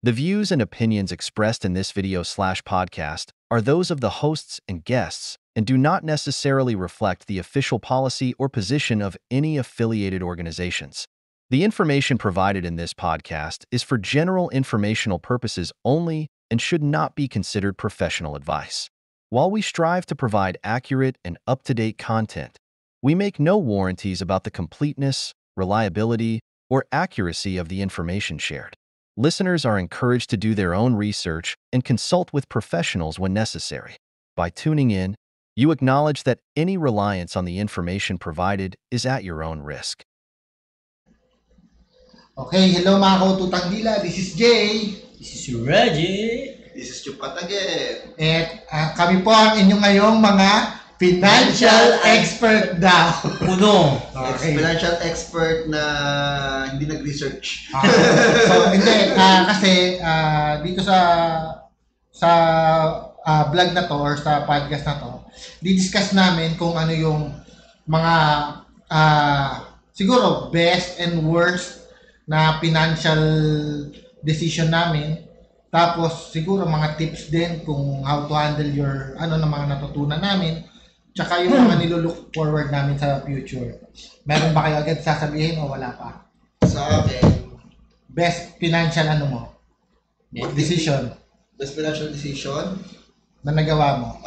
The views and opinions expressed in this video/podcast are those of the hosts and guests and do not necessarily reflect the official policy or position of any affiliated organizations. The information provided in this podcast is for general informational purposes only and should not be considered professional advice. While we strive to provide accurate and up-to-date content, we make no warranties about the completeness, reliability, or accuracy of the information shared. Listeners are encouraged to do their own research and consult with professionals when necessary. By tuning in, you acknowledge that any reliance on the information provided is at your own risk. Okay, hello mga kaututang dila. This is Jay. This is Reggie. This is Chupat again. At kami po ang inyong ngayong mga financial expert daw. Puno. Okay. Financial expert na hindi nag-research. So, hindi. Kasi dito sa vlog na to or sa podcast na to, didiscuss namin kung ano yung mga siguro best and worst na financial decision namin. Tapos siguro mga tips din kung how to handle your na mga natutunan namin. Tsaka yung mga nilulook forward namin sa future. Meron ba kayo agad sasabihin o wala pa? Sa akin, Best financial decision best financial decision, na nagawa mo?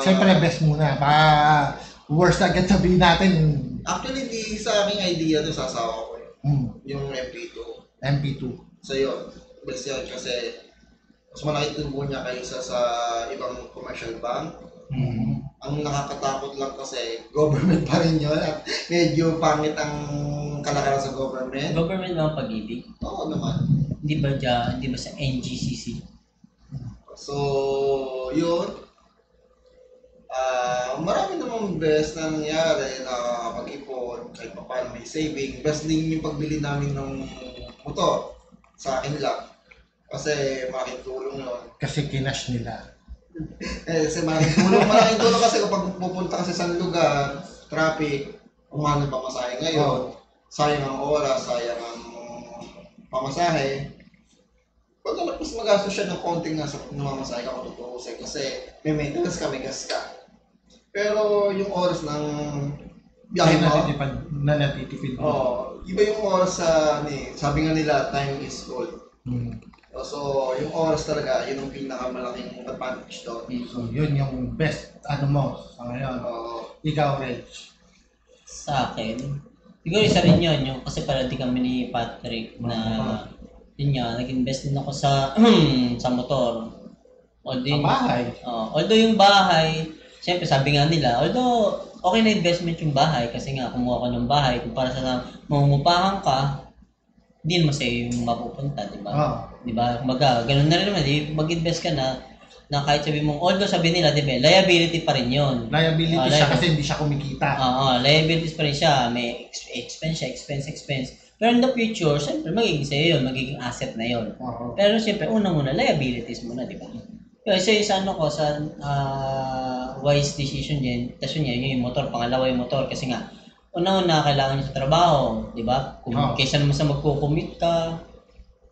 Siyempre best muna. Baka worst agad sabihin natin. Actually, di sa aking idea to sasawa ko yung MP2. MP2. So yun, best yun kasi mas malaki tubo niya kaysa sa ibang commercial bank. Ang nakakatakot lang kasi government pa rin yun at medyo pangit ang kalakaran sa government. Government naman pag-ibig. Oo naman. Hindi ba sa NGCC? So, yun. Marami namang best na nangyari na pag-ipon, kahit pa paano may saving. Best din yung pagbili namin ng motor sa akin lang. Kasi malaking tulong yun. Kasi kinash nila. Kasi malaking tulong kasi kapag pupunta kasi sa lugar, traffic, umano pa masahe ngayon, sayang ang oras, sayang ang pamasahe. Pag mas magastos siya ng konting nasa namamasahe ka kung tutuusin kasi may maintenance ka, may gas ka. Pero yung oras ng biyahe mo, na natitipid mo. Iba yung oras sa, sabi nga nila, time is gold. So, yung oras talaga, yun ang pinakamalaking advantage doon. So, yun yung best mo sa ngayon. Ikaw, Reg. Sa akin, siguro isa rin yun, kasi parati kami ni Patrick na yun nga, nag-invest din ako sa motor. Sa bahay. Although yung bahay, siyempre sabi nga nila, although okay na investment yung bahay kasi nga kumuha ko ng bahay, kung para sa mangungupahan ka, hindi naman sa'yo yung mapupunta, di ba? Di ba? Kumbaga, ganun na rin naman, mag-invest ka na kahit sabi mong, although sabi nila, di ba, liability pa rin yun. Liability siya kasi hindi siya kumikita. Liabilities pa rin siya, may expense. Pero in the future, siyempre, magiging sa'yo yun, magiging asset na yun. Pero siyempre, una-muna, liabilities muna, di ba? Kasi sa wise decision din, tapos yun yung motor, pangalawa yung motor, kasi nga, una-una, kailangan niya sa trabaho, di ba? Kaysa naman sa magkukumit ka,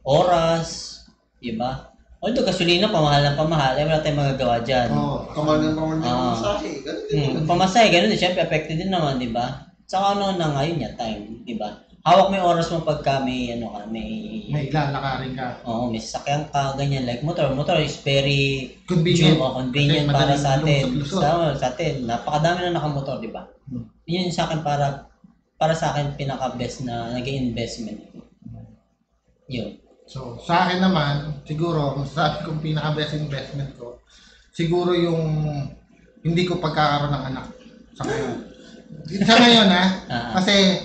oras, di ba? Although gasolina, pamahal, wala tayong magagawa dyan. Kamahal ng pamasahe, ganun din. Pamasahe, ganun din, syempre, affected din naman, di ba? Saka na ngayon niya, time, di ba? Hawak mo yung oras mo pagka may may lalakarin ka. May sasakyan ka, ganyan, like motor is very convenient, convenient para sa atin. Sa atin, napakadami na nakamotor, di ba? Yun sa akin para sa akin pinaka-best na nag-investment. Yun. So, sa akin naman, siguro, masasabi kong pinaka-best investment ko, siguro yung hindi ko pagkakaroon ng anak sa ngayon. Sa ngayon, kasi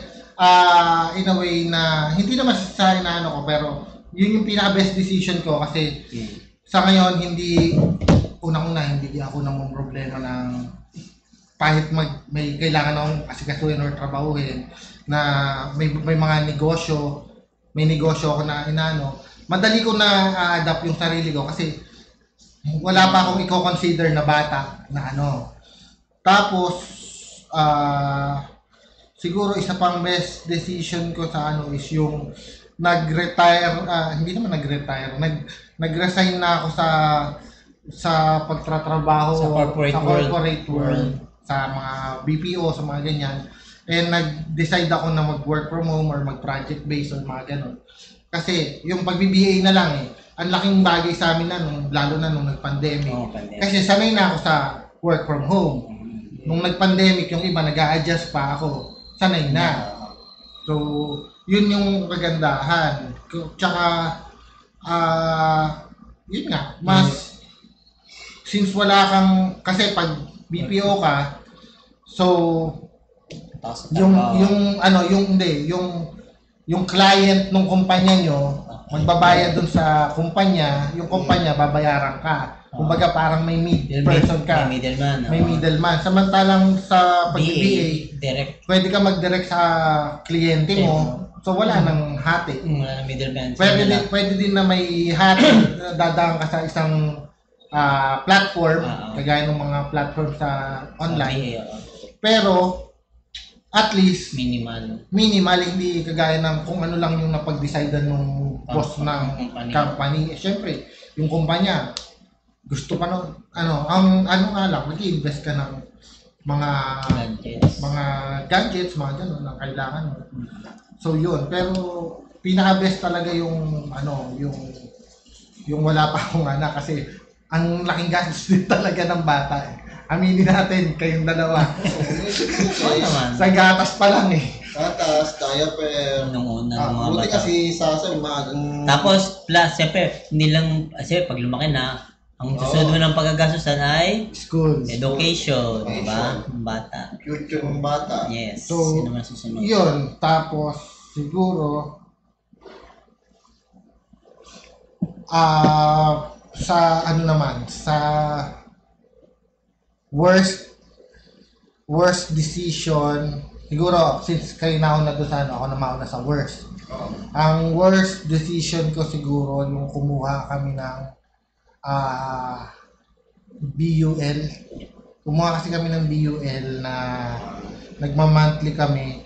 in a way na, hindi naman sa inaano ko, pero yun yung pinaka-best decision ko kasi sa ngayon, hindi ako namang problema ng kahit may kailangan akong asikasuhin or trabahuhin na may mga negosyo, ako na madali ko na adapt yung sarili ko kasi wala pa akong i-consider na bata na Tapos siguro isa pang best decision ko sa ano is yung nag-retire, hindi naman nag-resign na ako sa pagtatrabaho Sa corporate world, sa mga BPO, sa mga ganyan. And nag-decide ako na mag-work from home or mag-project based or mga ganun. Kasi yung pag-BBA na lang ang laking bagay sa amin na lalo na nung nag-pandemic. Kasi sanay na ako sa work from home. Nung nag-pandemic, yung iba nag-a-adjust pa ako. Sanay na. So, yun yung kagandahan. Tsaka, yun nga, mas, since wala kang, kasi pag BPO ka, so, yung client ng kumpanya nyo, magbabayad dun sa kumpanya, yung kumpanya babayaran ka. Kumbaga parang may person ka. May middleman. Samantalang sa pag-BBA, direct. Pwede ka mag-direct sa kliyente mo. So wala nang hati. Wala nang middleman. Pwede din na may hati. Dadaan ka sa isang platform, kagaya ng mga platform sa online. Pero at least minimal, hindi kagaya ng kung ano lang yung napag-decidean ng boss ng company. Siyempre, yung kumpanya gusto pa ng ang nga lang, mag-i-invest ka ng mga gadgets, mga ganun na kailangan mo. So yun, pero pinaka-best talaga yung yung wala pa akong anak kasi ang laking gastos din talaga ng bata. Aminin natin, kayong dalawa. Sa gatas pa lang Gatas, diaper. Nung una, mga buti bata. kasi sa Tapos, plus, siyempre, hindi lang, kasi pag lumaki na, ang susunod mo ng pagkagastusan ay school, education, di ba? Ng bata. Future ng bata. Yes. So, yun naman susunod. Yun. Tapos, siguro, sa worst decision, siguro, since kayo nauna doon sa ako na mauna sa worst. Ang worst decision ko siguro, yung kumuha kami ng BUL. Kumuha kasi kami ng BUL na nagma-monthly kami.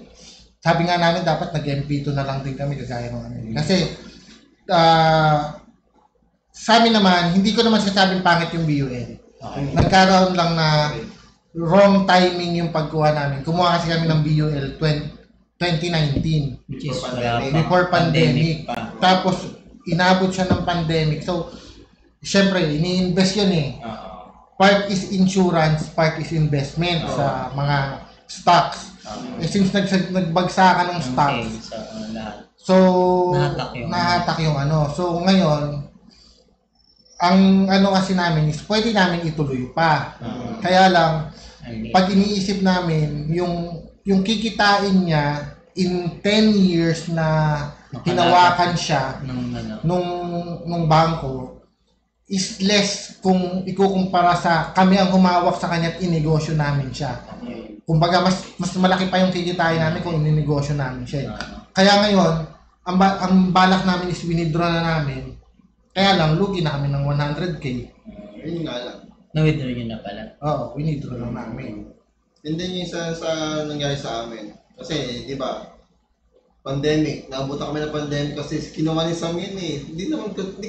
Sabi nga namin dapat nag-MP2 na lang din kami kagaya ng ano. Kasi sa amin naman, hindi ko naman sasabing pangit yung BUL. Nagkaroon lang na wrong timing yung pagkuha namin. Kumuha kasi kami ng BUL 2019. Which is before pandemic. Tapos, inabot siya ng pandemic. So, syempre, ini-invest yun Part is insurance, part is investment sa mga stocks. Since nagbagsakan ng stocks, so, nahatak yung So, ngayon, ang kasi namin is pwede namin ituloy pa. Kaya lang, pag iniisip namin, yung kikitain niya in 10 years na hinawakan siya nung bangko is less kung ikukumpara sa kami ang humawak sa kanya at inegosyo namin siya. Kumbaga, mas malaki pa yung kikitain namin kung ininegosyo namin siya. Kaya ngayon, ang balak namin is winidraw na namin. Kaya lang, lugi na kami ng 100K. Yun nga lang. Na-withdraw nyo na pala? Oo, winidraw lang namin. Hindi yung sa nangyari sa amin. Kasi, di ba, pandemic. Naabutan kami ng pandemic kasi kinuha ni Sam yun Hindi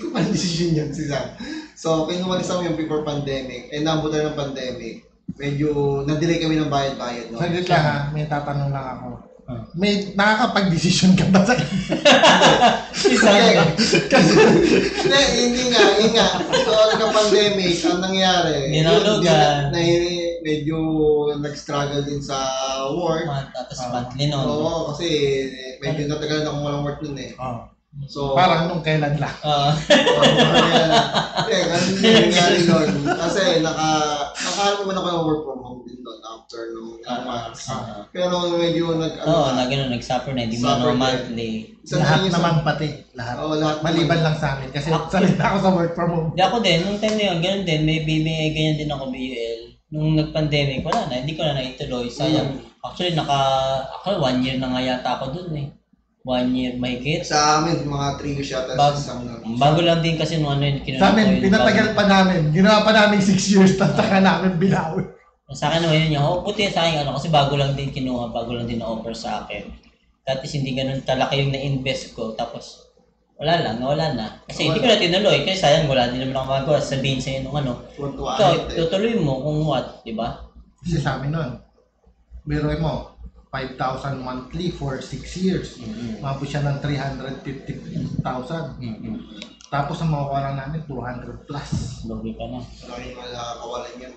ko pa decision yun si Sam. So, kinuha ni Sam yung before pandemic. Naabutan ng pandemic. Medyo, na-delay kami ng bayad-bayad. No? Saglit lang may tatanong lang ako. May nakakapag-decision ka ba sa Kasi, hindi nga. So, nagka-pandemic, ang nangyari, medyo nag-struggle din sa work. Tapos monthly nun. Oo, kasi medyo natagalan akong walang work nun So, parang nung kailan lang. Ganun yung nangyari nun. Kasi nakahanap naman ako ng work from home din doon after nung months. Pero medyo nag-suffer na, hindi mo na monthly. Lahat naman pati. Lahat. Maliban lang sa amin. Kasi sanay na ako sa work from home. Di ako din, nung time na yun, ganun din, may ganyan din ako BUL. Nung nag-pandemic, wala na, hindi ko na naituloy. Sayang. Actually, 1 year na nga yata ako dun 1 year mahigit. Sa amin, mga 3 years yata. Bago lang din kasi nung Sa amin, pinatagal pa namin. Ginawa pa namin 6 years, tataka namin binawi. Sa akin naman yun yung, puti sa akin, kasi bago lang din kinuha, bago lang din na-offer sa akin. At hindi ganun kalaki yung na-invest ko, tapos nawala na. Kasi hindi ko na tinuloy, kasi sayang wala din naman ako magawa. Sabihin sa'yo nung ikaw, tutuloy mo kung what, di ba? Kasi sa amin nun, biruin mo, 5,000 monthly for 6 years. Mabot siya ng 350,000. Tapos ang makukuha lang namin, 200 plus. Logi ka na. Maraming nakakawalan yan.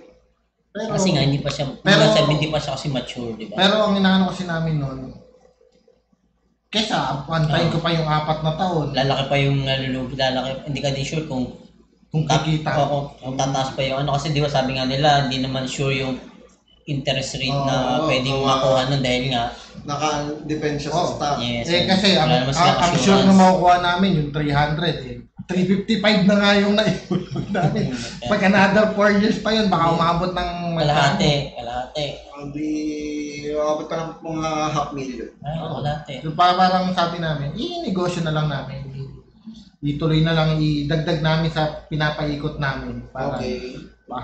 Pero, Kasi nga, hindi pa siya, hindi pa siya kasi mature, di ba? Pero ang inaano kasi namin nun, kesa antayin ko pa yung 4 na taon. Lalaki pa yung nalulugi, hindi ka din sure kung kikita. Kung tataas pa yung kasi di ba sabi nga nila, hindi naman sure yung interest rate na pwedeng makuha nun dahil nga naka-depend siya sa stock. Yes, kasi ang sure na makukuha namin yung 300 355 na nga yung naipulog namin. Pag another 4 years pa yun, baka umabot ng kalahati. Hindi, umabot pa ng mga half million. Kalahati. So parang sabi namin, i-negosyo na lang namin. Ituloy na lang, idagdag namin sa pinapaikot namin. Para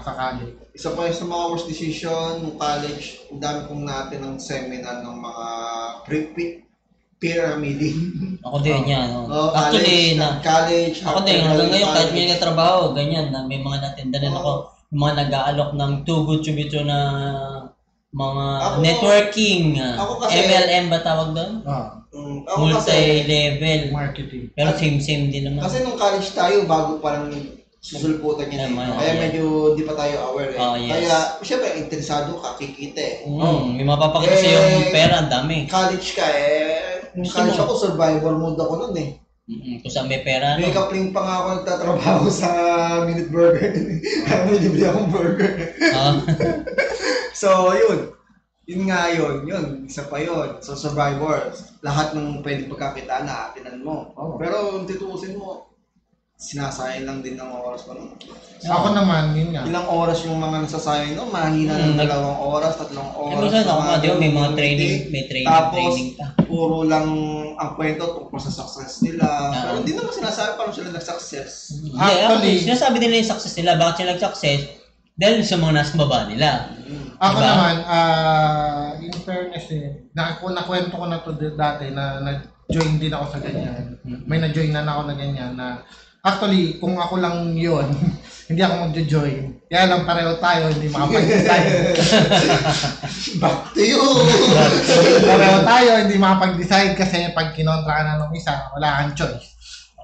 sakali. Isa pa yung sa mga worst decision, ng college, ang dami kong natin ng seminar ng mga pyramid. Ako din yan. Actually, college, ako din, hanggang ngayon, kahit may trabaho, ganyan, na may mga natindanan ako, mga nag-aalok ng too good to be true na mga networking. MLM ba tawag doon? Multi-level. Marketing. Pero same din naman. Kasi nung college tayo, bago parang susulputan yan. Kaya medyo di pa tayo aware eh. Kaya, syempre, interesado ka, kikita eh. May mapapakita sa yung pera, ang dami. College ka eh. College ako, survival mode ako nun eh. Kung saan may pera, May kapling pa nga ako nagtatrabaho sa Minute Burger. May libre akong burger. So, yun. Yun nga yun. Isa pa yun. So, survivor. Lahat ng pwedeng pagkakitaan na atinan mo. Pero, kung tituusin mo, sinasayang lang din ng oras pa nun. Ako naman, yun nga. Ilang oras yung mga nasasayang nun? Mahina ng 2 oras, 3 oras. Minsan ako nga, may mga training, Tapos, pa. puro lang ang kwento tungkol sa success nila. Pero hindi naman sinasabi paano sila nag-success. Actually, sinasabi nila yung success nila. Bakit sila nag-success? Dahil sa mga nasa baba nila. Ako naman, in fairness nakwento ko na to dati na nag-join din ako sa ganyan. May na-join na ako na ganyan na actually, kung ako lang yun, hindi ako mag-join. Kaya lang pareho tayo, hindi makapag-decide. Back to you! Pareho tayo, hindi makapag-decide kasi pag kinontra ka na nung isa, wala kang choice.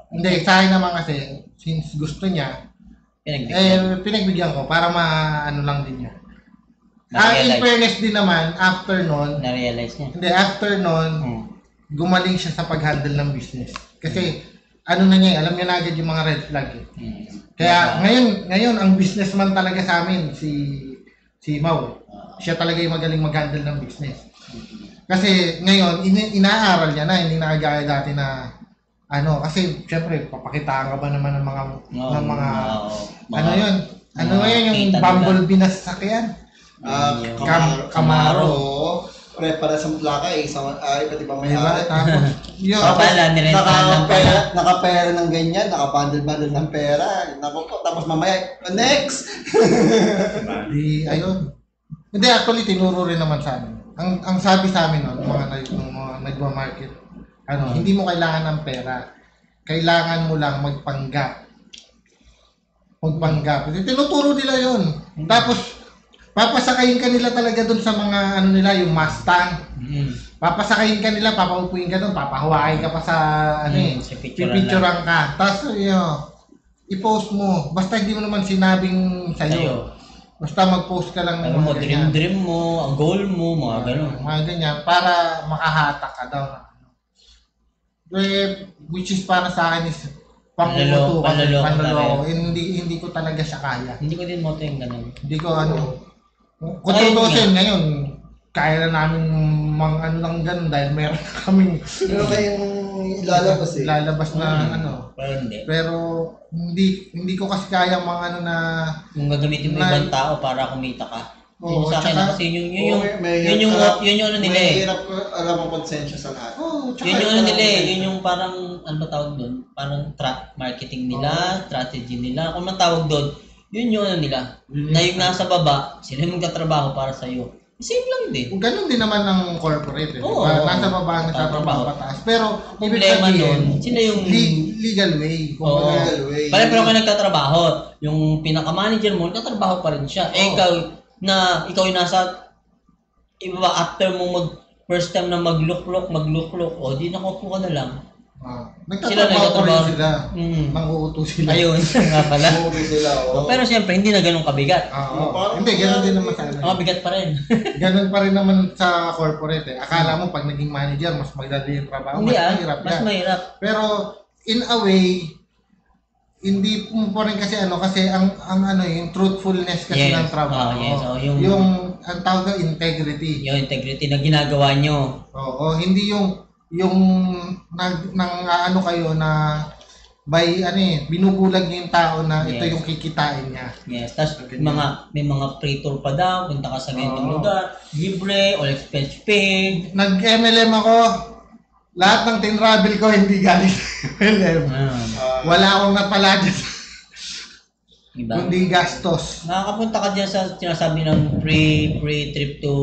Hindi, sa akin naman kasi, since gusto niya, pinagbigyan ko para maano lang din niya. In fairness din naman, after nun, na-realize niya. Hindi, after nun, gumaling siya sa pag-handle ng business. Kasi, ano na niya, alam niya na agad yung mga red flag eh. Kaya ngayon ang businessman talaga sa amin si Mau. Siya talaga yung magaling mag-handle ng business. Kasi ngayon inaaral niya na, hindi na kagaya dati na kasi syempre papakitaan ka ba naman ng mga yung bumblebee na sasakyan? Camaro. Para sa plaka eh, iba't ibang may Diba? Tapos, yun. Nakapera ng ganyan, nakabundle-bundle ng pera. Tapos mamaya, next! Ayun. Hindi, actually, tinuro rin naman sa amin. Ang sabi sa amin, mga nagwa-market, hindi mo kailangan ng pera. Kailangan mo lang magpanggap. Tinuturo nila yun. Tapos, papasakayin ka nila talaga doon sa mga nila, yung Mustang. Papasakayin ka nila, papaupuin ka doon, papahawain ka pa sa pipicturean ka. Tapos i-post mo. Basta hindi mo naman sinabing sa'yo. Basta mag-post ka lang ng mga ganyan. Dream mo, ang goal mo, mga gano'n. Mga ganyan, para makahatak ka daw. Which is para sa akin is panloloko. Hindi ko talaga siya kaya. Hindi ko din moto yung gano'n. Hindi ko kung tutusin ngayon, kaya na namin lang ganun dahil meron kaming kayong lalabas eh. Lalabas na Pero hindi ko kasi kaya mga kung gagamitin mo ibang tao para kumita ka. Oo, sa akin kasi yun yung ano nila eh. Mahirap alam ang konsensya sa lahat. Yun yung ano nila eh. Yun yung parang, ano ba tawag doon? Parang marketing nila, strategy nila. Kung man tawag doon, Yun yung ano nila. Na yung nasa baba, sila yung magtatrabaho para sa'yo. Same lang din. Ganun din naman ng corporate. Oo. Nasa baba, nagtatrabaho pataas. Pero, ibig Problema sabihin, nun, sila yung... legal way. Oo. Legal way. Pare-pero ka nagtatrabaho. Yung pinaka-manager mo, nagtatrabaho pa rin siya. Eh, ikaw yung nasa... Iba ba, after mo first time na mag-look-look, o di nakaupo ka na lang. Nagtatrabaho pa rin sila. Mm. Mang-uuto sila. Ayun, nga pala. Movie sila, Pero siyempre, hindi na ganun kabigat. Hindi, ganun din naman sa ano. Mabigat pa rin. Ganun pa rin naman sa corporate eh. Akala mo pag naging manager, mas magdali yung trabaho. Hindi mas mahirap mas yan. mahirap. Pero, in a way, hindi mo pa rin kasi ang ano yung truthfulness kasi ng trabaho. Yes. Yung ang tawag na integrity. Yung integrity na ginagawa nyo. Oo, hindi yung ano kayo na by binubulag niyo yung tao na ito yung kikitain niya. Yes, tapos may mga free tour pa daw, punta ka sa ganitong lugar, libre, all expense paid. Nag-MLM ako. Lahat ng tin-travel ko hindi galing sa MLM. Wala akong napala dyan. Diba? Kundi gastos. Nakakapunta ka dyan sa sinasabi ng free trip to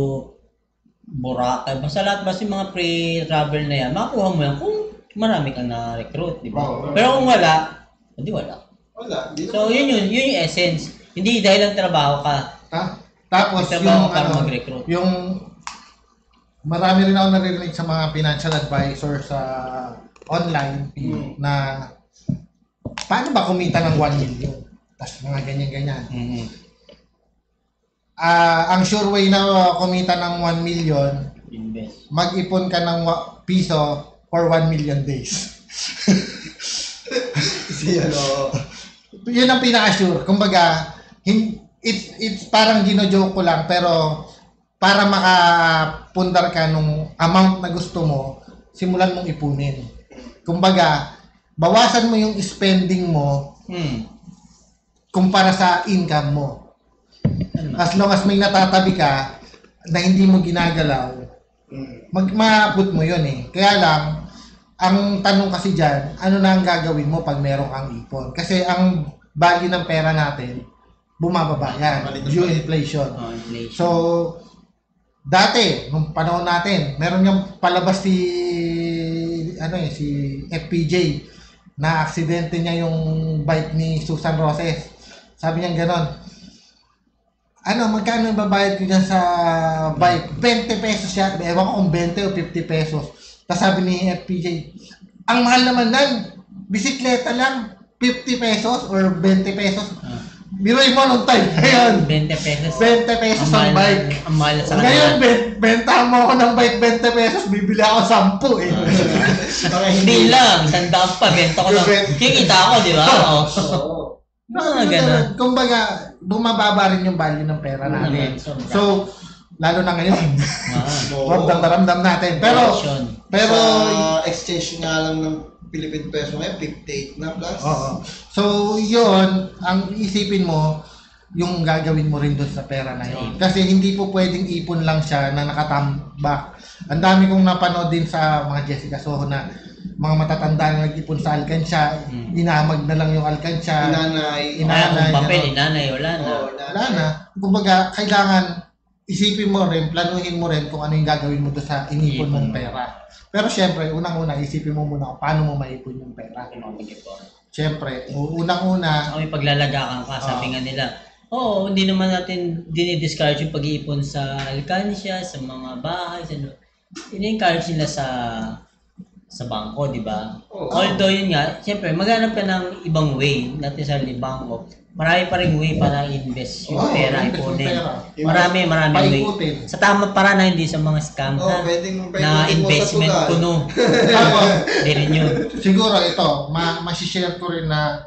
Boracay. Basta yung mga free travel na yan, makuha mo yan kung marami kang na-recruit, di ba? Pero kung wala, hindi wala. Wala. So yun yung essence. Hindi dahil ang trabaho ka. Tapos Trabaho para mag-recruit. yung marami rin ako narinig sa mga financial advisor sa online na paano ba kumita ng 1 million? Tapos mga ganyan-ganyan. Ang sure way na kumita ng 1 million, Invest. mag-ipon ka ng piso for 1 million days. Yun ang pinaka-sure. Kumbaga, it's parang gino-joke ko lang, pero para makapundar ka nung amount na gusto mo, simulan mong ipunin. Kumbaga, bawasan mo yung spending mo kumpara sa income mo. As long as may natatabi ka na hindi mo ginagalaw, maabot mo yun eh. Kaya lang, ang tanong kasi dyan, ano na ang gagawin mo pag meron kang ipon? Kasi ang value ng pera natin, bumababa yan. Due inflation. So, dati, nung panahon natin, meron yung palabas si FPJ na aksidente niya yung bike ni Susan Roses. Sabi niya gano'n, magkano yung babayad ko dyan sa bike? 20 pesos siya. Ewan ko kung 20 o 50 pesos. Tapos sabi ni FPJ, ang mahal naman nan, bisikleta lang, 50 pesos or 20 pesos. Biruin mo nung time. Ngayon, 20 pesos. 20 pesos ang bike. Ang mahal sa kanila. Ngayon, bentahan mo ako ng bike 20 pesos, bibili ako 10 eh. Hindi lang, 100 pa, benta ko lang. Kikita ako, di ba? Mga ganun. Kumbaga, bumababa rin yung value ng pera natin. So, lalo na ngayon, ramdam natin. Pero, sa exchange nga lang ng Philippine peso ngayon, 58 na plus. So, yun, ang isipin mo, yung gagawin mo rin doon sa pera na yun. Kasi hindi po pwedeng ipon lang siya na nakatambak. Ang dami kong napanood din sa mga Jessica Soho na mga matatanda na nag-ipon sa alkansya, inamag na lang yung alkansya. Inanay. Papel, inanay, wala na. Wala na. Kumbaga, kailangan isipin mo rin, planuhin mo rin kung ano yung gagawin mo doon sa inipon mong pera. Pero syempre, unang-una, isipin mo muna kung paano mo maipon yung pera. Syempre, unang-una... May paglalagakan ka, sabi nga nila. Oo, hindi naman natin dinidiscourage yung pag-iipon sa alkansya, sa mga bahay, ini-encourage nila sa bangko, di ba? Although yun nga, syempre, maghanap ka ng ibang way, not necessarily bangko. Marami pa rin way para invest yung pera, ipunin. Marami way. Sa tamang para na hindi sa mga scam na investment kuno. Hindi rin yun. Siguro ito, masishare ko rin na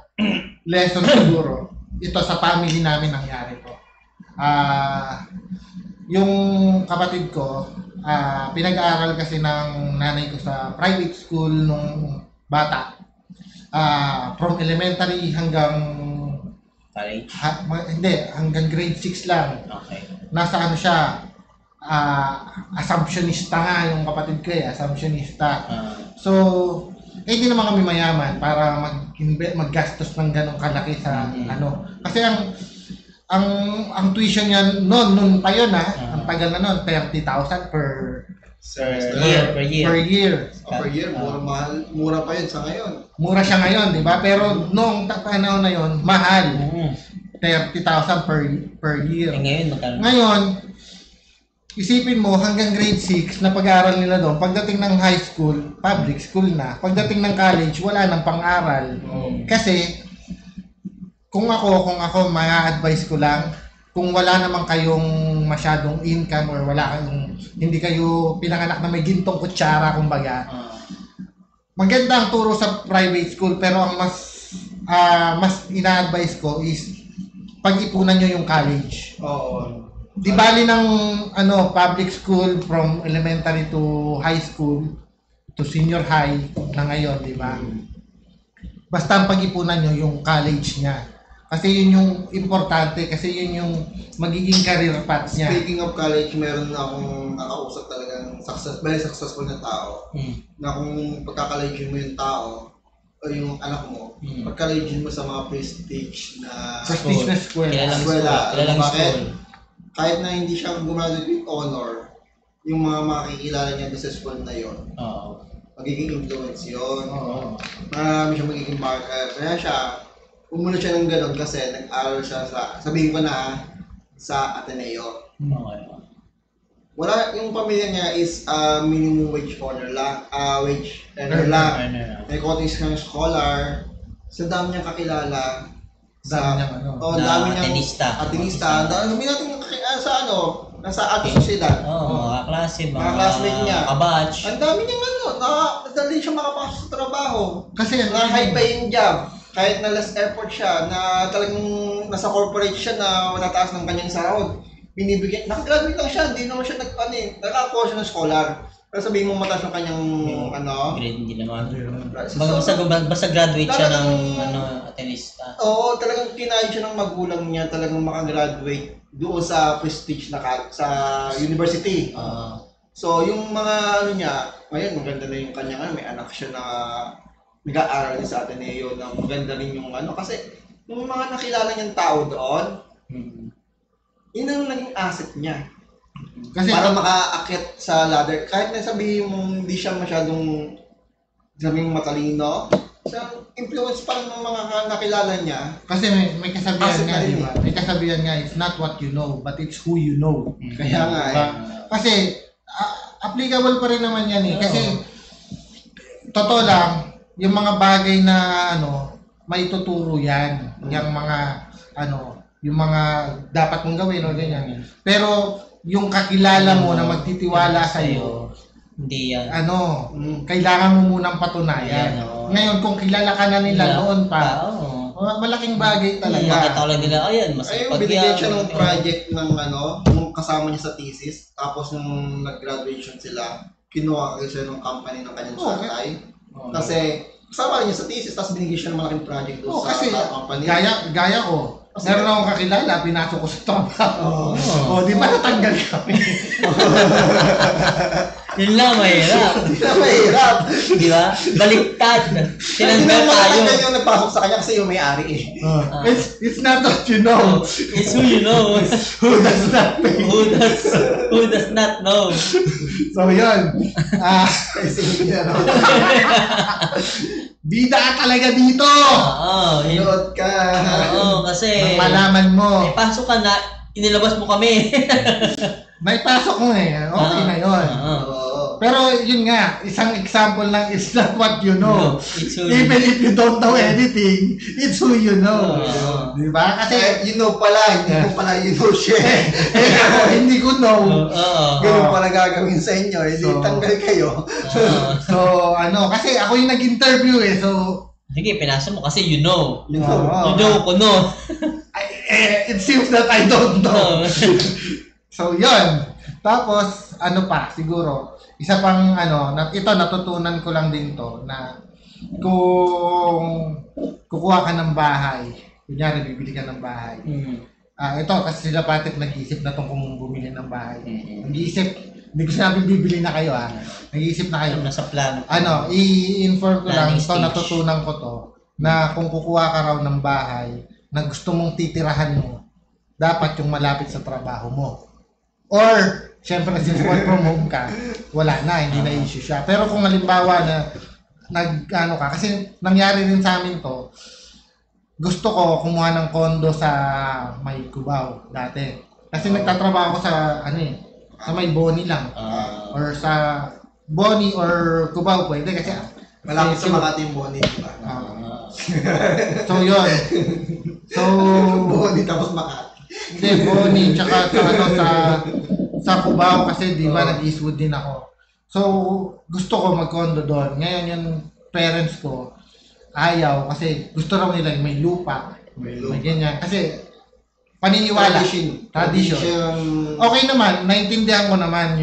lesson siguro. Ito sa family namin nangyari to. Yung kapatid ko, pinag-aaral kasi ng nanay ko sa private school nung bata. From elementary hanggang college? Hanggang grade 6 lang. Okay. Nasa siya, assumptionista nga yung kapatid ko assumptionista. So, hindi naman kami mayaman para maggastos ng ganong kalaki sa ano. Kasi ang tuition niya noon pa yun ang tagal na noon, 30,000 per year. Per year. Per year, mura pa yun sa ngayon. Mura siya ngayon, di ba? Pero noong panahon na yun, mahal. 30,000 per year. Ngayon, magkano? Ngayon, isipin mo hanggang grade 6 na pag-aaral nila doon, pagdating ng high school, public school na. Pagdating ng college, wala nang pang-aral. Kasi kung ako ma-advise ko lang, kung wala naman kayong masyadong income or hindi kayo pinanganak na may gintong kutsara, kumbaga, maganda ang turo sa private school, pero ang mas ina-advise ko is pag-ipunan nyo yung college. Oo. Di bali ng public school from elementary to high school to senior high na ngayon, di ba? Basta ang pag-ipunan nyo yung college niya. Kasi yun yung importante, kasi yun yung magiging career path niya. Speaking of college, meron na akong nakausap talagang very successful na tao. Na kung pagka-college mo yung tao, o yung anak mo, pagka-college mo sa mga prestige na school. Kilalang school. Kahit na hindi siya gumagamit with honor, yung mga makikilala niya sa school na yon, magiging influence yun. Marami siya magiging marker. Kaya siya, umulo siya ng gano'n kasi nag-aral siya sabihin ko na, sa Ateneo. Wala, yung pamilya niya is minimum wage earner lang. May konting scholar. Sa dami niyang kakilala. Dami niyang atenista. Dami natin nasa ating sosyedad. Mga klase, mga classmate niya. Kabatch. Ang dami niyang nadali siya makapasok sa trabaho. Kasi na high paying job. Kahit na less effort siya, na talagang nasa corporate siya na matataas ng kanyang sahod. Binibigyan, nakagraduate lang siya, hindi naman siya nakakuha siya ng scholar. Pero sabihin mo mataas yung kanyang grade, hindi naman. Basta graduate siya ng atenista. Oo, talagang kinahit siya ng magulang niya, talagang makagraduate doon sa prestige na sa university. So yung mga niya, ngayon maganda na yung kanyang may anak siya na nag-aaral din sa Ateneo na maganda rin yung kasi yung mga nakilala niyang tao doon, yun ang naging asset niya. Kasi para makaakyat sa ladder, kahit na sabihin mo hindi siya masyadong matalino, siya influence pa rin ng mga nakilala niya. Kasi may kasabihan nga, di ba? May kasabihan nga, it's not what you know, but it's who you know. Kaya nga Kasi applicable pa rin naman yan Kasi totoo lang, yung mga bagay na may tuturo yan. Yung mga yung mga dapat mong gawin o ganyan. Pero yung kakilala mo na magtitiwala sa iyo, hindi yan. Kailangan mo munang patunayan. Ngayon kung kilala ka na nila noon pa, malaking bagay talaga. Makita lang nila, masipag yan. Binigyan siya ng project ng nung kasama niya sa thesis, tapos nung nag-graduation sila, kinuha siya ng company ng kanyang tatay. Kasi kasama rin niya sa thesis, tapos binigyan siya ng malaking project doon sa company. Gaya ko. Meron akong kakilala, pinasok ko sa trabaho. Di ba natanggal kami? Yun lang, mahirap. Di ba? Baliktad. Tinanggal tayo. Tinanggal yung nagpasok sa kanya kasi yung may-ari It's not what you know. It's who you know. Who does not pay. Who does not know. So yun. Bida ka talaga dito! Load ka! Kasi... Nang malaman mo. May pasok ka na, inilabas mo kami. May pasok mo okay na yun. Pero yun nga, isang example lang is not what you know. Even if you don't know anything, it's who you know. Diba? Kasi you know pala, hindi mo pala you know siya. Ako, hindi ko know. Ganun pala gagawin sa inyo, hindi tanggal kayo. So, kasi ako yung nag-interview so... Sige, pinasa mo kasi you know. You know. You know ko no. It seems that I don't know. So, yun. Tapos, siguro, isa pang ito natutunan ko lang din to na kung kukuha ka ng bahay, kunyari bibili ka ng bahay. Ito kasi sila Patrick nag-iisip na tong kung bumili ng bahay. Nag-iisip Hindi ko sinabi bibili na kayo Nag-iisip na kayo. Nasa plano. I-inform ko lang, Planning ito stage. natutunan ko to, na kung kukuha ka raw ng bahay na gusto mong titirahan mo, dapat yung malapit sa trabaho mo. Or, syempre, since work from home ka, wala na, hindi na issue siya. Pero kung halimbawa na kasi nangyari rin sa amin to, gusto ko kumuha ng kondo sa may Cubao dati. Kasi nagtatrabaho ko sa sa may Boni lang. Or sa Boni or Cubao pwede kasi Malapit sa Makati yung Boni, di ba? So yun. So Boni tapos Makati. hindi, Boni tsaka sa Cubao kasi di ba nag-Eastwood din ako. So gusto ko mag-condo doon. Ngayon yung parents ko ayaw kasi gusto raw nila may lupa. May ganyan. Kasi paniniwala. Tradition. Okay naman, naintindihan ko naman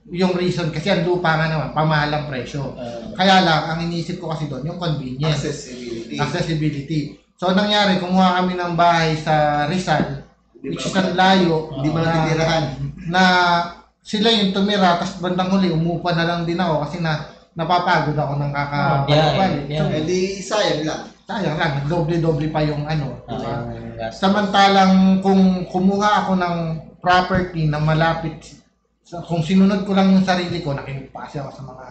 yung reason kasi ang lupa nga naman, pamahal ang presyo. Kaya lang, ang iniisip ko kasi doon, yung convenience. Accessibility. So, nangyari, kumuha kami ng bahay sa Rizal, which is ang layo. Hindi mo natitirahan. Na sila yung tumira, tapos bandang huli, umupa na lang din ako kasi napapagod ako ng kakabalik-balik. So, di sayang lang. Sayang lang, doble-doble pa yung diba? Samantalang kung kumuha ako ng property na malapit, kung sinunod ko lang yung sarili ko, nakipagpasa ako sa mga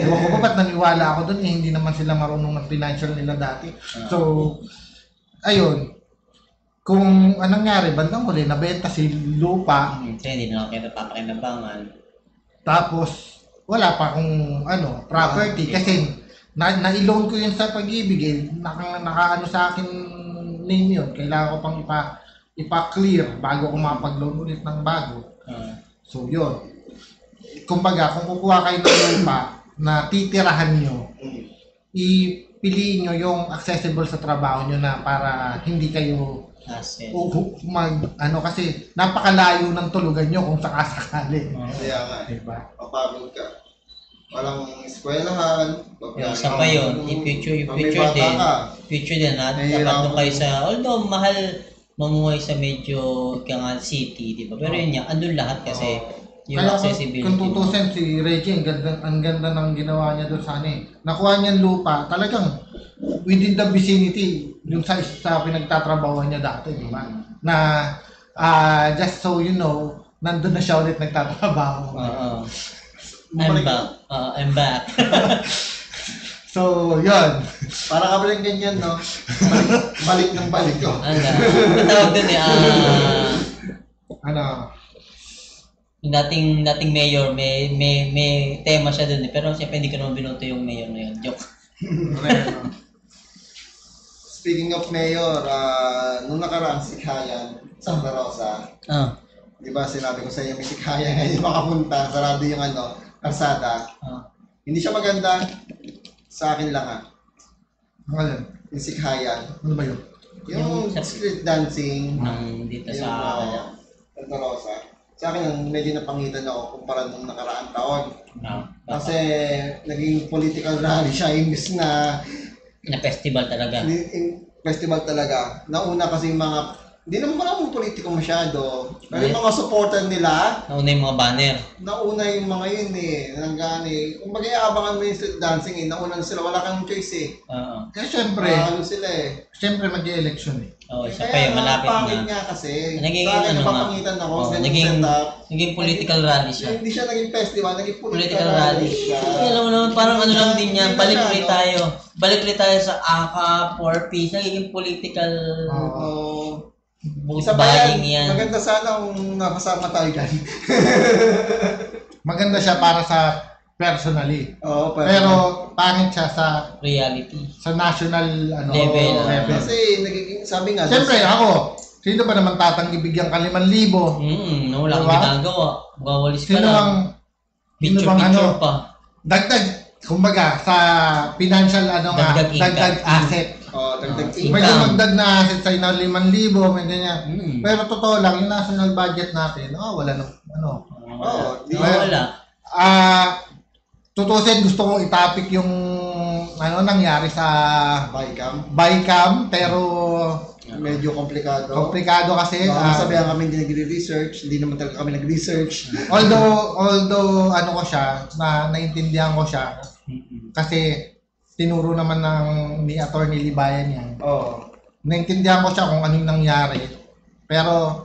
ewan ko ba ba't naniwala ako doon hindi naman sila marunong ng financial nila dati. So, ayun. Kung anong nangyari, bandang huli, nabenta si lupa. Hindi na ako kita papakinabangan. Tapos, wala pa akong property kasi na-loan ko yun sa Pag-ibig nakaano sa akin name yun. Kailangan ko pang ipa-clear bago ako makapag-loan ulit ng bago. So, yun. Kumbaga, kung kukuha kayo ng lupa na titirahan nyo, ipiliin nyo yung accessible sa trabaho nyo na para hindi kayo kasi napakalayo ng tulugan nyo kung sakasakali. Kaya nga. Diba? Papagod ka. Walang eskwelahan. Isa pa yun, future din, dapat doon kayo although mahal mamuhay sa medyo city, di ba? Pero yun nga, andun lahat kasi yung kaya accessibility. Kung tutusin si Reggie, ang ganda ng ginawa niya doon sa nakuha niya lupa, talagang within the vicinity, yung sa pinagtatrabahuan niya dati, di ba? Na, just so you know, nandun na siya ulit nagtatrabaho. I'm back. So, yun. Para ka ba lang ganyan, no? Balik ng balik ko. Ang tawag dun yung dating mayor, may tema siya dun pero siyempre hindi ko naman binoto yung mayor na yun. Joke. Speaking of mayor, nung nakaraan sikhayan, Santa Rosa, di ba sinabi ko sa iyo may sikhayan ngayon makapunta, sarado yung kalsada. Hindi siya maganda. Sa akin lang yung sikhayan. Ano ba yun? Yung street dancing dito sa Santa Rosa. Sa akin medyo napangitan ako kumpara nung nakaraang taon. Kasi naging political rally siya imbis na festival talaga. Festival talaga. Nauna kasi yung mga hindi naman maraming politiko masyado. Pero yung mga supporter nila, Nauna yung mga banner. Nauna yung mga yun Kung mag-iabangan mo yung street dancing nauna na sila. Wala kang choice Kaya syempre, sila syempre mag-election isa pa yung malapit na. Pangit nga kasi. Naging sa akin napapangitan ako. Naging political rally siya. Hindi siya naging festival, naging political rally siya. Alam mo naman, parang lang din yan. Balik ulit tayo sa AKA, 4 Ps. Naging political isa pa yan. Maganda sana kung nakasama tayo dyan. Maganda siya para sa personally. Pero pangit siya sa reality. Sa national level. Kasi nagiging sabi nga. Siyempre ako, sino ba naman tatanggi bigyan ka 5,000? Wala kang ginagawa. Gawalis ka lang. Picture pa. Dagdag, kumbaga sa financial dagdag asset. Dagdag May dumagdag na asset sa'yo na 5,000, may ganyan. Pero totoo lang, yung national budget natin, wala na, wala. Tutusin, gusto kong itapik yung nangyari sa Bycam, pero medyo komplikado. Komplikado kasi. Sabihan kami hindi nagre-research, hindi naman talaga kami nag-research. Although ano ko siya, naintindihan ko siya. Kasi tinuro naman ni Attorney Libayan yan. Oo. Naintindihan ko siya kung anong nangyari. Pero,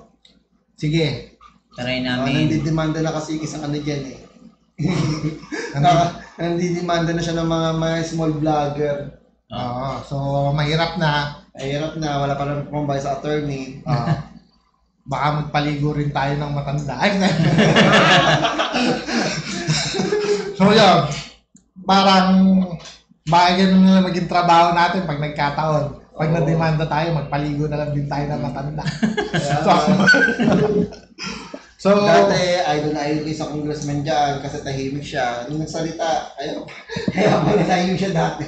sige. Try namin. Nandidemanda na kasi isang ano dyan eh. Nandidemanda na siya ng mga small vlogger. Oo. So, mahirap na. Mahirap na, wala pa rin pumabay sa attorney. Baka magpaligo rin tayo ng matanda. So, yun. Parang, baka ganun na maging trabaho natin pag nagkataon. Pag na-demanda tayo, magpaligo na lang din tayo ng matanda. So, dati, idol na idol isang congressman dyan kasi tahimik siya. Nung nagsalita, ayaw pa tahimik siya dati.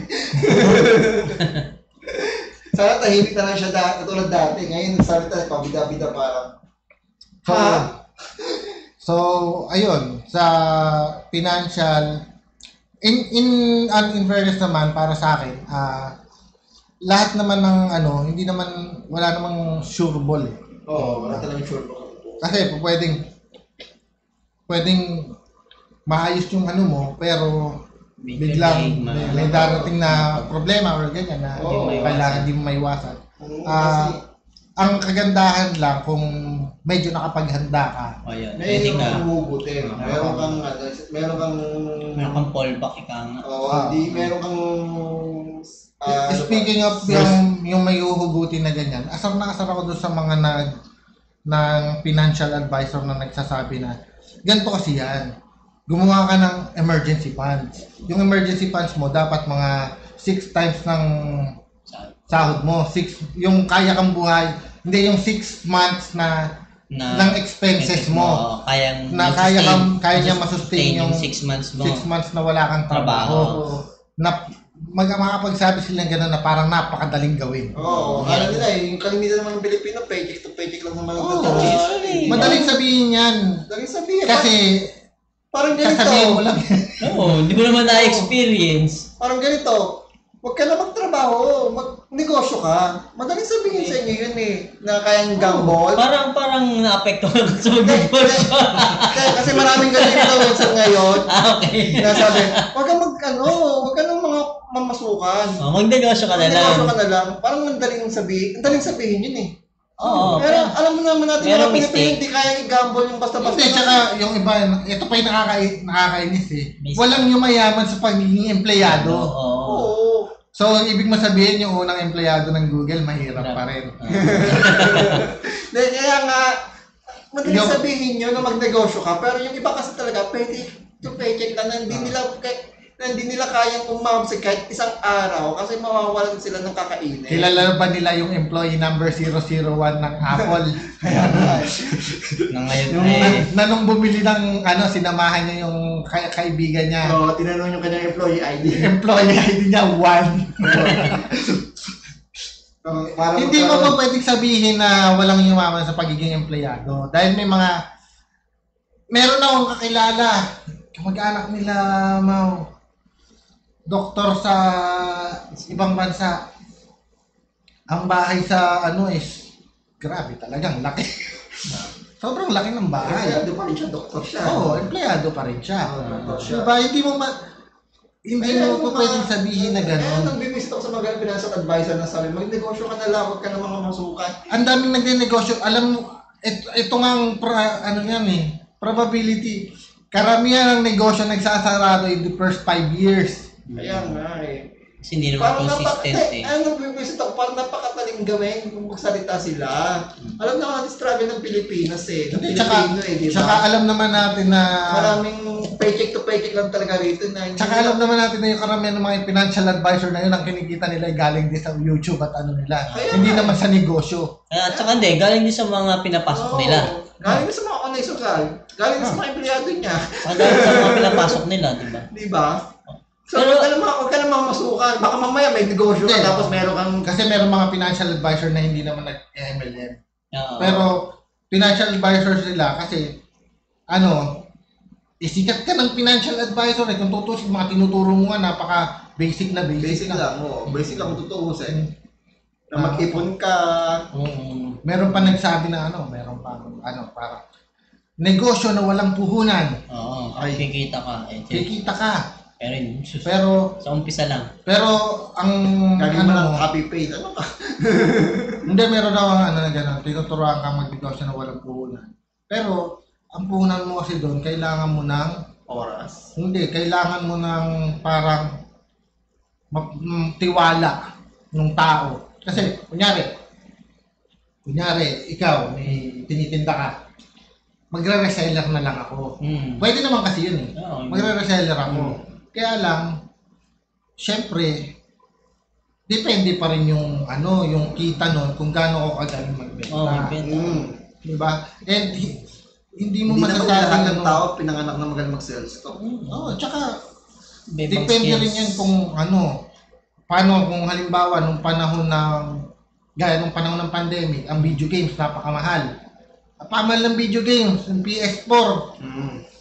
Sana tahimik na lang siya dati, katulad dati. Ngayon nagsalita, pabida-bida parang. So, ayun, sa financial, in fairness naman, para sa akin, lahat naman ng hindi naman, wala namang sure ball eh. Oo, wala talagang sure ball. Kasi pwedeng maayos yung mo, pero biglang may darating na problema or ganyan na kailangan hindi mo maiwasan. Ang kagandahan lang kung medyo nakapaghanda ka. May humugutin. Meron kang fallback ika nga. Meron kang speaking of yung may uhugutin na ganyan, asar ako doon sa mga ng financial advisor na nagsasabi na ganito kasi yan. Gumawa ka ng emergency funds. Yung emergency funds mo dapat mga 6 times ng sahod mo. 6 yung kaya kang buhay. Hindi yung 6 months ng expenses mo. Kaya niya masustain yung 6 months mo. 6 months na wala kang trabaho. Na makapagsabi sila ng gano'n na parang napakadaling gawin. Akala nila yung kalimitan naman ng Pilipino, paycheck to paycheck lang naman ang madaling sabihin yan. Madaling sabihin. Kasi, parang ganito. sasabihin mo lang. Hindi mo naman na-experience. Parang ganito. Huwag ka na magtrabaho, magnegosyo ka. Madaling sabihin sa inyo yun eh, na kayang gamble. Parang naapektuhan ka sa magnegosyo. Kasi maraming ganito influencer ngayon. Okay. Na sabi, huwag ka nang mga mamasukan. Magnegosyo ka na lang. Magnegosyo ka na lang. Parang madaling sabihin yun eh. Oo. Pero alam mo naman natin, Merong mga Pilipino hindi kaya i-gamble yung basta-basta. Hindi, tsaka yung iba, ito pa yung nakakainis eh. Walang yumayaman sa pagiging empleyado. Oo. So, ibig masabihin yung unang empleyado ng Google, mahirap pa rin. Kaya nga, madaling sabihin nyo na magnegosyo ka, pero yung iba kasi talaga, paycheck to paycheck na hindi nila kayang umamsig kahit isang araw kasi mawawalan sila ng kakainin. Kilala ba nila yung employee number 001 ng Apple? Kaya nga. Nung bumili ng sinamahan niya yung kaibigan niya. Tinanong yung kanyang employee ID. Employee ID niya 1. Hindi mo pa pwedeng sabihin na walang yumaman sa pagiging empleyado. Dahil meron akong kakilala, kamag-anak nila, doktor sa ibang bansa. Ang bahay sa grabe talagang laki. Sobrang laki ng bahay. Empleyado pa rin siya, doktor siya. Oo, empleyado pa rin siya. Diba, hindi mo pwedeng sabihin na gano'n. Nagbibisit ako sa mga financial advisor na sabi, magnegosyo ka na lang, huwag ka na mga masukan. Ang daming nagne-negosyo. Alam mo, ito nga probability. Karamihan ng negosyo nagsasarado in the first 5 years. Kaya nga eh. Kasi hindi naman consistent eh. Nagbibisit ako, parang napakataling gawin kung magsalita sila. Alam naman natin struggle ng Pilipinas eh. Ng Pilipino eh, di ba? Tsaka alam naman natin na maraming paycheck to paycheck lang talaga rito na. Tsaka alam naman natin na yung karamihan ng mga financial advisor na yun, ang kinikita nila ay galing din sa YouTube at nila. Hindi naman sa negosyo. At saka galing din sa mga pinapasok nila. Galing din sa mga online social. Galing din sa mga empleyado niya. Galing sa mga pinapasok nila, di ba? Di ba? So, huwag ka namang masukan. Baka mamaya may negosyo ka tapos meron kang... Kasi meron mga financial advisor na hindi naman nag-MLM. Pero financial advisor sila kasi isikat ka ng financial advisor kung tutusin mga tinuturo mo nga napaka basic na basic lang. Basic lang kung tutusin. Na mag-ipon ka. Meron pa nagsabi na parang negosyo na walang puhunan. Oo, Ay. kikita ka. Kikita ka. Pero sa umpisa lang. Pero ang Galing mo lang copy paste. Ano ka? hindi, meron daw ang na gano'n. Tinuturuan kang magnegosyo na walang puhunan. Pero ang puhunan mo kasi doon, kailangan mo ng Oras. hindi, kailangan mo ng parang tiwala ng tao. Kasi, kunyari, ikaw, may tinitinda ka, magre-reseller na lang ako. Pwede naman kasi yun eh. Magre-reseller ako. Kaya lang, syempre, depende pa rin yung yung kita nun kung gaano ako kagaling magbenta. Diba? And hindi mo Hindi naman lahat masasabing ng tao pinanganak na magaling mag-sales to. Tsaka depende rin yan kung paano kung halimbawa nung panahon ng pandemic, ang video games napakamahal. Pamal ng video games, yung PS4.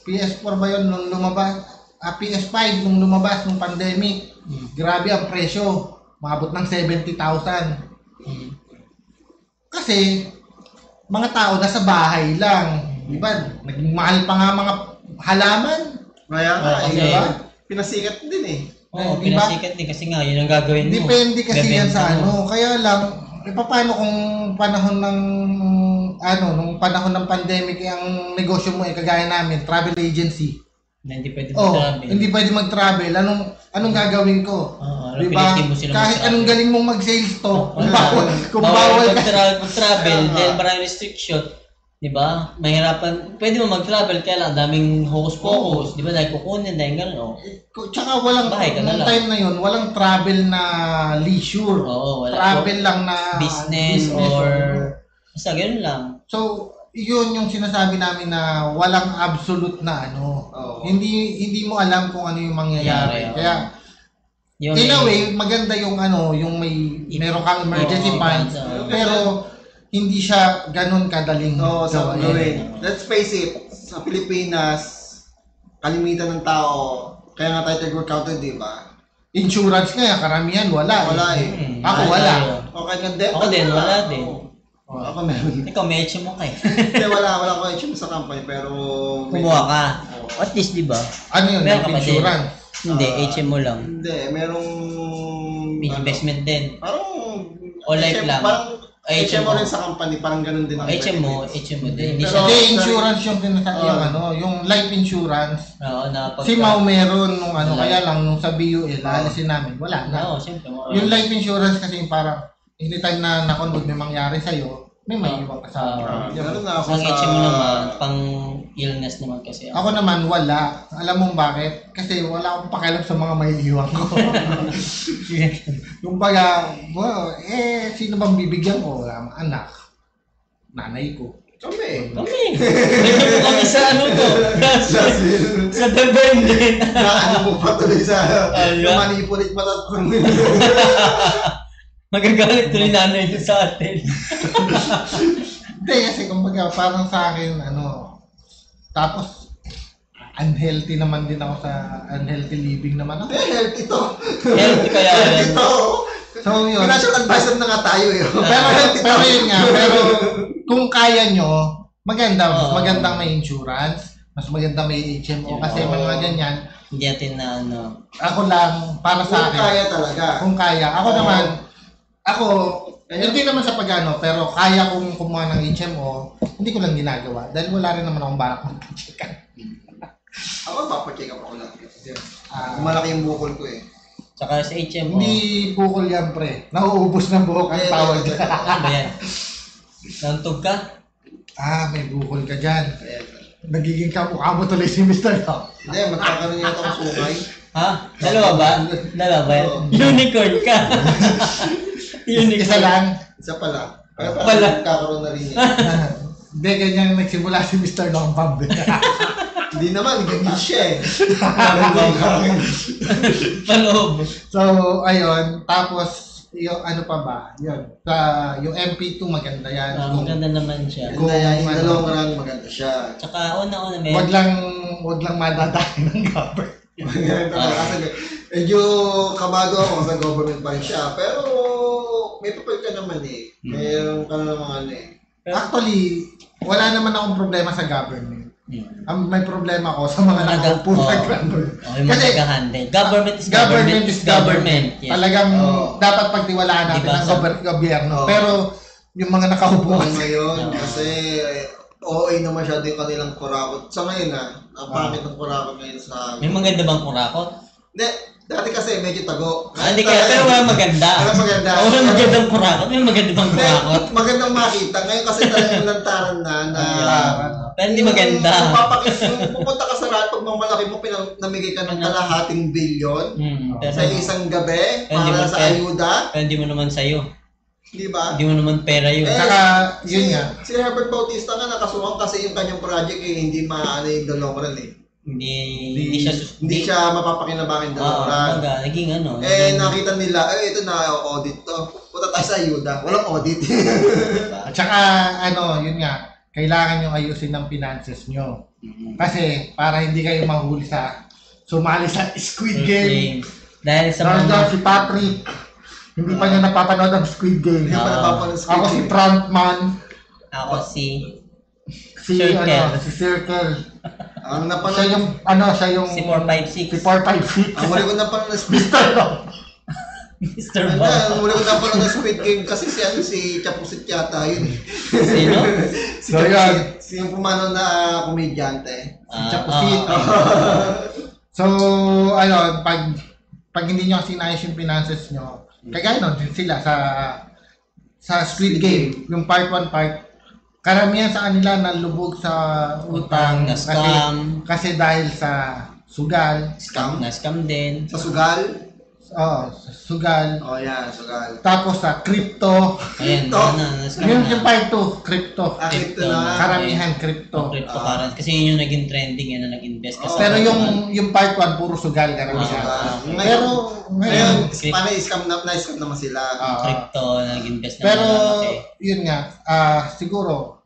PS4 ba yun nung lumabas? PS5 nung lumabas nung pandemic. Grabe ang presyo. Maabot ng 70,000. Kasi mga tao nasa bahay lang. Diba? Naging mahal pa nga mga halaman. Kaya nga, kasi pinasikat din eh. Oo, Diba? pinasikat din kasi nga, yun ang gagawin mo. Depende kasi yan sa mo. Kaya lang, paano kung panahon ng nung panahon ng pandemic ang negosyo mo kagaya namin, travel agency. Na hindi pwede mag-travel. Hindi pwede mag-travel. Anong gagawin ko? Diba? Kahit anong galing mong mag-sales to, kung bawal ka mag-travel, dahil maraming restriction, diba? Mahirapan, pwede mo mag-travel, kaya lang daming hocus-pocus, diba? Dahil kukunin, dahil gano'n. Tsaka walang, nung time na yun, walang travel na leisure. Oo, wala. Travel lang na business or basta gano'n lang. So, yun yung sinasabi namin na walang absolute na hindi mo alam kung ano yung mangyayari. Kaya in a way, maganda yung yung meron kang emergency funds, pero hindi siya ganun kadaling gawin. Let's face it, sa Pilipinas, kalimitan ng tao, kaya nga tayo counted, di ba? Insurance nga, karamihan wala. Wala eh. Ako wala. Okay ka din? Ako din, wala din. Ako meron. Ikaw, may HM mo kayo. Hindi, wala ko HM sa company, pero kumuha ka. At least, di ba? Ano yun? Meron ka pa din. Insurance? Hindi, HM mo lang. Hindi, merong Investment din. Parang O life lang. Parang HM mo mo. rin sa company, parang ganun din ang HM mo din. Hindi Pero- siya. Hindi, insurance yung tinatawag yung life insurance. Oo, na pagka... Si Mau meron nung kaya lang nung sa BUL, alisin namin, wala na. Oo, siyempre. Yung life insurance kasi yung parang anytime na nakonod may mangyari sa'yo, may maiiwan ka sa Ganun na ako Ang sa... HM mo naman, pang illness naman kasi. Ako naman, wala. Alam mo bakit? Kasi wala akong pakialam sa mga maiiwan ko. Yung baga, sino bang bibigyan ko? Wala, anak. Nanay ko. Kami. Naging mo kami sa ano to. Sa depende. Na mo pa tuloy sa... Ala. Manipulate pa tatlong. Magagalit tuloy nanay ko sa atin. Hindi, kasi kumbaga parang sa akin, tapos unhealthy naman din ako sa unhealthy living naman ako. Healthy to. Healthy kaya Healthy yan. to. So yun. Financial advisor na nga tayo eh. Pero yun nga, pero kung kaya nyo, mas magandang may insurance, mas magandang may HMO kasi mga ganyan. Hindi natin na Ako lang, para sa Kung akin. kaya talaga. Kung kaya. Ako naman, hindi naman sa pagano, pero kaya kong kumuha ng HMO, hindi ko lang ginagawa. Dahil wala rin naman akong balak magpa-checkan. Ako, papacheck up ako lang. Malaki yung bukol ko eh. Tsaka sa HM mo. Hindi bukol yan, pre. Nauubos ng buhok ang tawag. Ano ba yan? Nantog ka? May bukol ka dyan. Ayan. Nagiging kamukha mo tuloy si Mr. Love. Hindi, magkakaroon yata ako sungay. Ha? Dalawa ba? Dalawa ba yan? Unicorn ka. Unicorn. Isa lang. Isa pala. Pero Pala. parang magkakaroon na rin yan. Hindi, ganyan nagsimula si Mr. Lombab. Hindi naman, ganyan siya eh. Paloob. So, ayun. Tapos, yung ano pa ba? Yun. Yung MP2, maganda yan. Maganda naman siya. Kung Kaya yung ano. dalawang marami maganda siya. Tsaka una-una may... Wag lang madadaki ng cover. Kasi medyo kabado ako sa government pa rin siya. Pero may papel ka naman eh. Mayroon ka naman ano eh. Actually, wala naman akong problema sa government. May problema ako sa mga nakaupo sa government. Yung mga nag-handle. Government is government. Yes. Talagang dapat pagtiwalaan natin ang gobyerno. Pero yung mga nakaupo ngayon, kasi OA na masyado yung kanilang kurakot. Sa ngayon ang pangit ng kurakot ngayon sa... May maganda bang kurakot? Hindi. Dati kasi medyo tago. Hindi kaya, pero wala maganda. Wala maganda. Wala magandang kurakot. May maganda bang kurakot? Magandang makita. Ngayon kasi talagang lantaran na pero hindi maganda. Yung pupunta ka sa rahat, pag malaki mo, namigay ka ng kalahating bilyon sa isang gabi para sa ayuda. Pero hindi mo naman sa'yo. Di ba? Hindi mo naman pera yun. Saka, yun nga. Si Herbert Bautista nga nakasuhan kasi yung kanyang project hindi maano yung dalawang eh. Hindi siya mapapakinabangan dalawang. Naging ano. Nakita nila, ito na audit to. Punta tayo sa ayuda. Walang audit. At saka, yun nga, kailangan yung ayusin ng finances nyo. Kasi, para hindi kayo mahuli sa sumali sa Squid Game. Dahil sa mga... si Patrick, hindi pa niya napapanood ang Squid Game. Ako si Frontman. Ako si Circle. Ang napanood siya yung si 456. Si 456. Ang muli ko napanood na Mr. Bob. Ang muli ko napanood na Squid Game kasi si Chapusit yata yun. Sino? Si Chapusit. Si yung pumano na komedyante. Si Chapusit. So, pag hindi nyo sinayos yung finances nyo, kagaya nun din sila sa Squid Game, yung part 1 part, karamihan sa kanila nalubog sa utang kasi dahil sa sugal. Na-scam din. Sa sugal? Sa sugal. Sugal. Tapos sa crypto. Ayan, yung part 2, crypto. Crypto na. Karamihan crypto. Cryptocurrency. Kasi yun yung naging trending, yun na nag-invest. Pero yung part 1, puro sugal karamihan. Pero ngayon, paano na-scam naman sila. Crypto, nag-invest na. Pero, yun nga, siguro,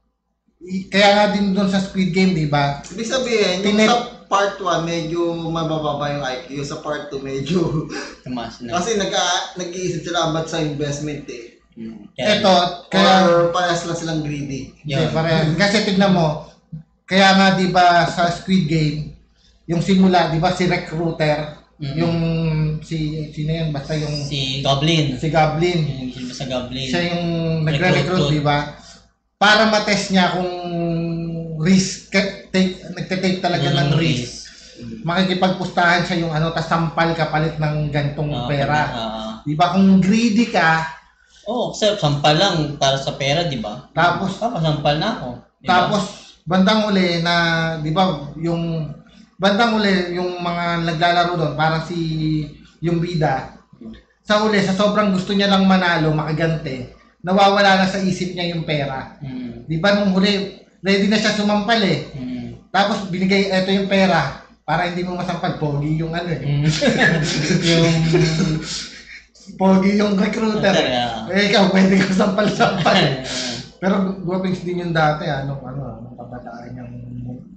kaya nga din doon sa Squid Game, di ba? Ibig sabihin, yung sa part 1, medyo mabababa yung IQ. Sa part 2, medyo... tumas na. Kasi nag-iisip sila about sa investment eh. Kaya... Or parehas lang silang greedy. Hindi, kasi tignan mo, kaya nga di ba sa Squid Game, yung simula, di ba si recruiter, yung sino yun, basta yung... Si Goblin. Sa Goblin. Siya yung nagre-recruit, di ba? Para matest niya kung nagte-take talaga ng risk. Makikipagpustahan siya yung tas sampal kapalit ng gantong pera. Di ba? Kung greedy ka, sampal lang para sa pera, di ba? Tapos sampal na ako. Diba? Tapos bandang uli na, di ba, yung mga naglalaro doon, parang yung bida, sa uli, sa sobrang gusto niya lang manalo, makagante, nawawala na sa isip niya yung pera. Di ba nung huli, ready na siya sumampal eh. Tapos binigay, eto yung pera, para hindi mo masampal, pogi yung pogi yung recruiter. Ikaw, pwede ka sampal-sampal. Pero guwapings din yung dati, nung kabataan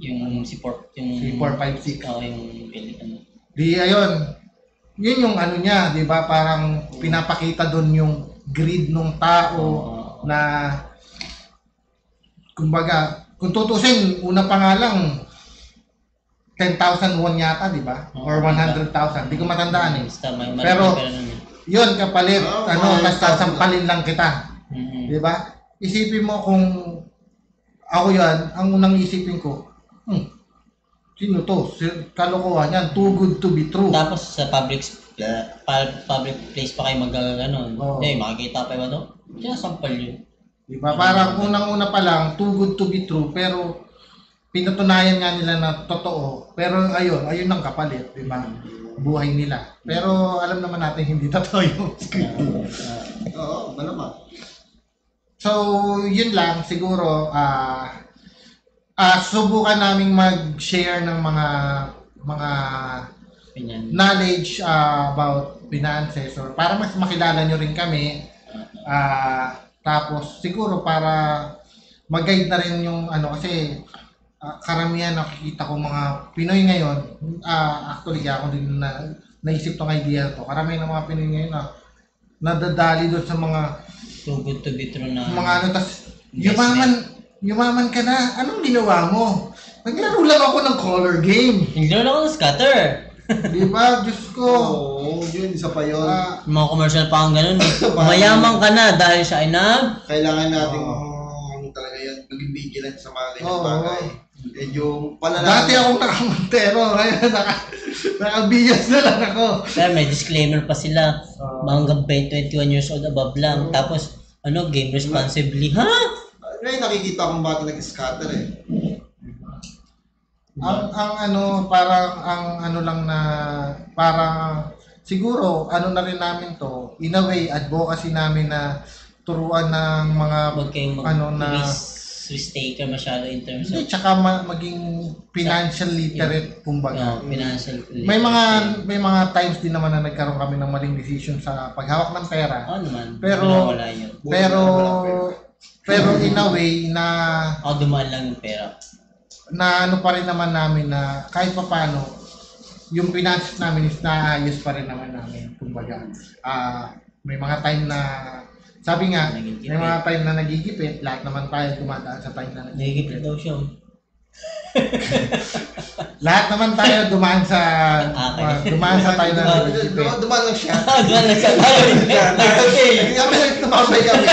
yung si 456. Yung Pilipino. Di, ayun. Yun yung niya, di ba? Parang pinapakita doon yung greed ng tao na kumbaga, kung tutusin, una pa nga lang 10,000 won yata, di ba? Or 100,000. Di ko matandaan eh. Pero, yun kapalit, tapos sasampalin lang kita. Di ba? Isipin mo kung ako yan, ang unang isipin ko, sino to? Kalokohan yan, too good to be true. Tapos sa public place pa kayo mag-ganon. Makikita pa ba to? Sinasampal yun. Diba? Parang unang-una pa lang, too good to be true, pero pinatunayan nga nila na totoo. Pero ayun ang kapalit, diba? Buhay nila. Pero alam naman natin hindi totoo yung script. Oo, malamang. So, yun lang siguro, subukan naming mag-share ng mga knowledge about finances or para mas makilala nyo rin kami. Tapos siguro para mag-guide na rin yung kasi karamihan nakikita ko mga Pinoy ngayon, actually ako din naisip tong idea to. Karamihan ng mga Pinoy ngayon nadadali doon sa mga Too good to be true na. mga ano, tas yumaman ka na, anong ginawa mo? Naglaro lang ako ng color game. Naglaro ako ng scatter. Di ba? Diyos ko. Oo, yun, isa pa yun. Mga commercial pa ang ganun eh. Mayaman ka na dahil siya ay Kailangan nating talaga yan, maging vigilant sa mga ganyan bagay. Medyo palala. Dati akong nakamontero, ngayon nakabiyas na lang ako. Pero may disclaimer pa sila. Mga 21 years old above lang. Tapos, game responsibly. Ha? Ngayon nakikita akong bata nag-scatter eh. Parang siguro na rin namin to, in a way advocacy namin na turuan ng mga Huwag kayong risk taker masyado in terms of tsaka maging financial literate kumbaga. financial May mga times din naman na nagkaroon kami ng maling decision sa paghawak ng pera. naman. Pero Wala yun. pero in a way na Dumaan lang yung pera. na pa rin naman namin na kahit papaano yung finances namin is naayos pa rin naman namin. Kumbaga, may mga time na sabi nga, may mga time na nagigipit, lahat naman tayo dumadaan sa time na Nagigipit daw siya. Lahat naman tayo dumaan sa time na nagigipit. Dumaan lang siya. Dumaan lang siya. Kami nagtumabay kami.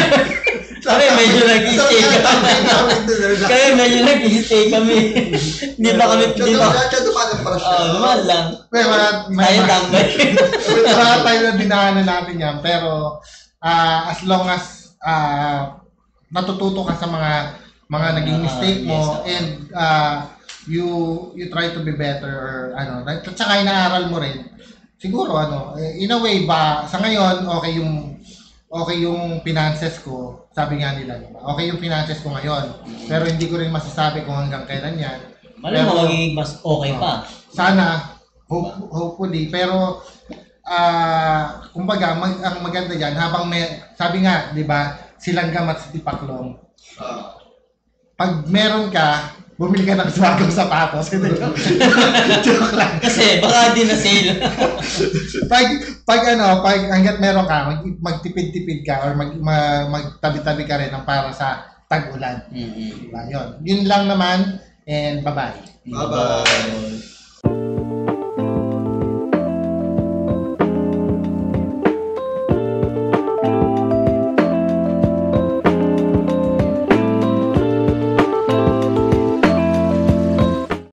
Kami medyo nag-i-stay kami. Kami medyo nag-i-stay kami. Hindi ba kami... Siya dumaan lang pala siya. Dumaan lang. May Tayo tambay. mga time na dinaanan natin yan. Pero as long as natututo ka sa mga naging mistake mo and you try to be better or at saka inaaral mo rin siguro in a way ba sa ngayon okay yung finances ko, sabi nga nila, okay yung finances ko ngayon, pero hindi ko rin masasabi kung hanggang kailan yan. Malamang magiging mas okay pa. Sana hopefully, pero kumbaga ang maganda diyan habang sabi nga, 'di ba, silang gamat sa tipaklong. Pag meron ka, bumili ka ng swagong sapatos. Joke lang. Kasi baka di na sale. pag hangga't meron ka, magtipid-tipid ka or magtabi-tabi ka rin ng para sa tag-ulan. Diba? Yun lang naman and bye-bye. Bye-bye.